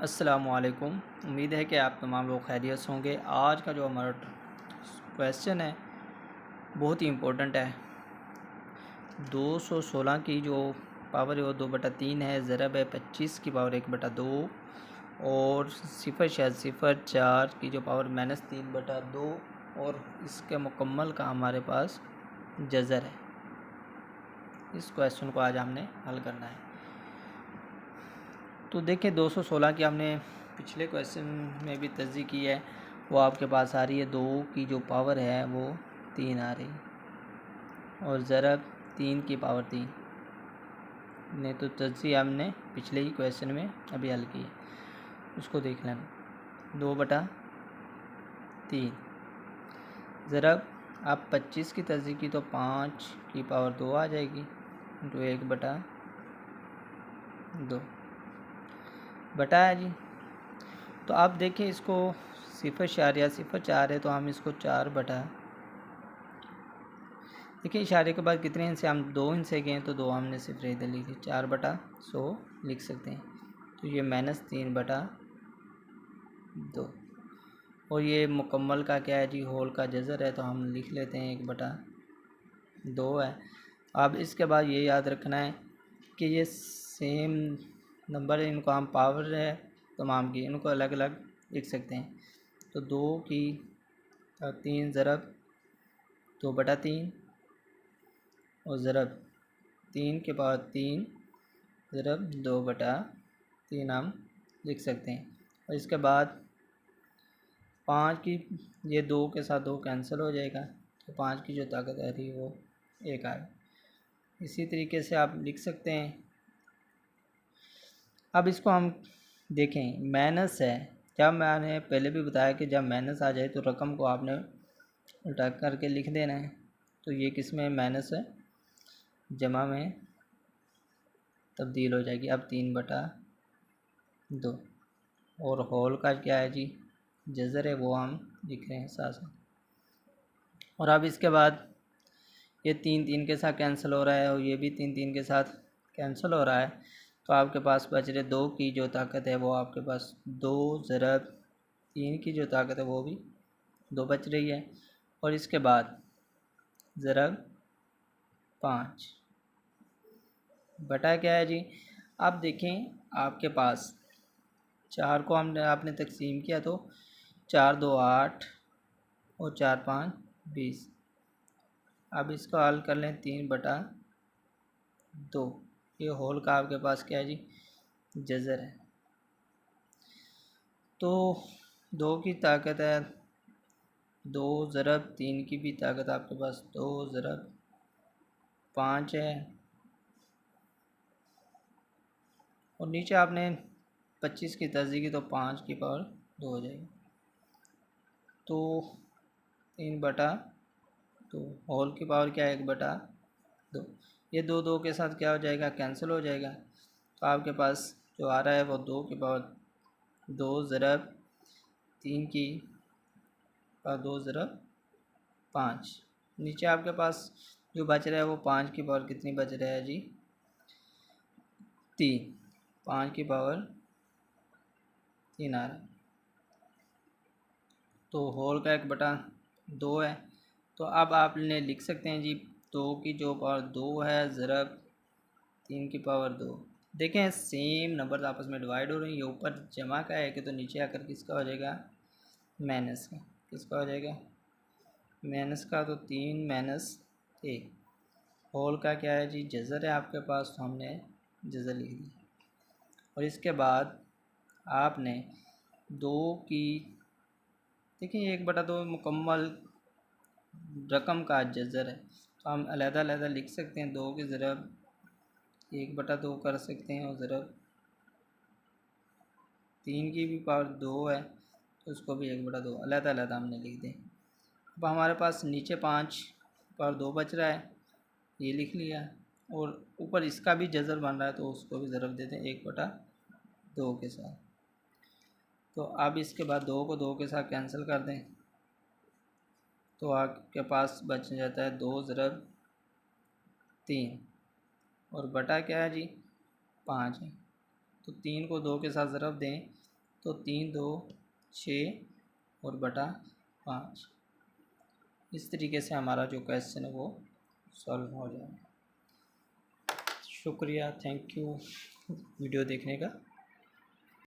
अस्सलामुअलैकुम। उम्मीद है कि आप तमाम लोग खैरियत से होंगे। आज का जो हमारा क्वेश्चन है बहुत ही इम्पोर्टेंट है। 216 की जो पावर है वो 2/3 है। ज़रब है 25 की पावर 1/2 और 0.04 की जो पावर -3/2 और इसके मुकम्मल का हमारे पास जज़र है। इस क्वेश्चन को आज हमने हल करना है। तो देखिए 216 की हमने पिछले क्वेश्चन में भी तर्जीह की है, वो आपके पास आ रही है। 2 की जो पावर है वो 3 आ रही और ज़रब 3 की पावर 3 ने तो तर्जीह हमने पिछले ही क्वेश्चन में अभी हल की है, उसको देख लेना। 2/3 ज़रब आप 25 की तर्जीह की तो 5 की पावर 2 आ जाएगी इंटू 1/2 बताया जी। तो आप देखिए इसको 0.04 है तो हम इसको 4 देखिए इशारे के बाद कितने हिस्से, हम 2 हिस्से गए तो 2 हमने सिर्फ इधर लिख दी। 4/100 लिख सकते हैं। तो ये -3/2 और ये मुकम्मल का क्या है जी, होल का जज़र है तो हम लिख लेते हैं 1/2 है। अब इसके बाद ये याद रखना है कि ये सेम नंबर है, इनको हम पावर है तमाम की, इनको अलग अलग लिख सकते हैं। तो 2 की 3 ज़रब 2/3 और ज़रब 3 के पावर 3 ज़रब 2/3 हम लिख सकते हैं। और इसके बाद 5 की, ये 2 के साथ 2 कैंसिल हो जाएगा तो 5 की जो ताकत आ रही है वो 1 आ रही। इसी तरीके से आप लिख सकते हैं। अब इसको हम देखें, माइनस है। जब मैंने पहले भी बताया कि जब माइनस आ जाए तो रकम को आपने उल्टा करके लिख देना है। तो ये किस में माइनस है, जमा में तब्दील हो जाएगी। अब 3/2 और होल का क्या है जी, जज़र है, वो हम लिख रहे हैं साथ साथ। और अब इसके बाद ये 3 के साथ कैंसिल हो रहा है और ये भी 3 के साथ कैंसिल हो रहा है। तो आपके पास बच रहे 2 की जो ताकत है वो आपके पास 2 ज़रब 3 की जो ताकत है वो भी 2 बच रही है। और इसके बाद ज़रब 5 बटा क्या है जी। अब देखें आपके पास 4 को आपने तकसीम किया तो 4 2 8 और 4 5 20। अब इसको हल कर लें 3/2। ये होल का आपके पास क्या है जी, जज़र है। तो 2 की ताकत है 2 ज़रब 3 की भी ताकत आपके पास 2 ज़रब 5 है और नीचे आपने 25 की तर्जीह की तो 5 की पावर 2 हो जाएगी। तो 3/2 होल की पावर क्या है 1/2। ये 2 के साथ क्या हो जाएगा, कैंसिल हो जाएगा। तो आपके पास जो आ रहा है वो 2 की पावर 2 ज़रब 3 की पावर 2 ज़रब 5। नीचे आपके पास जो बच रहा है वो 5 की पावर कितनी बच रहा है जी, 3। 5 की पावर 3 आ रहा है। तो होल का 1/2 है। तो अब आपने लिख सकते हैं जी 2 की जो पावर 2 है ज़रब 3 की पावर 2। देखें सेम नंबर आपस में डिवाइड हो रही है। ये ऊपर जमा का है कि तो नीचे आकर किसका हो जाएगा, माइनस का। किसका हो जाएगा, माइनस का। तो 3 - 1 होल का क्या है जी, जज़र है आपके पास, तो हमने जज़र लिख दी। और इसके बाद आपने 2 की, देखिए 1/2 मुकम्मल रकम का जज़र है तो हम अलग-अलग लिख सकते हैं। 2 की ज़रब 1/2 कर सकते हैं और ज़रब 3 की भी पावर 2 है तो उसको भी 1/2 अलग-अलग हमने लिख दें। अब हमारे पास नीचे 5 पावर 2 बच रहा है, ये लिख लिया। और ऊपर इसका भी जज़र बन रहा है तो उसको भी ज़रब देते हैं 1/2 के साथ। तो अब इसके बाद 2 को 2 के साथ कैंसिल कर दें तो आपके पास बच जाता है 2 ज़रब 3 और बटा क्या है जी, 5 है। तो 3 को 2 के साथ ज़रब दें तो 3 2 6 और बटा 5। इस तरीके से हमारा जो क्वेश्चन है वो सॉल्व हो जाएगा। शुक्रिया, थैंक यू वीडियो देखने का।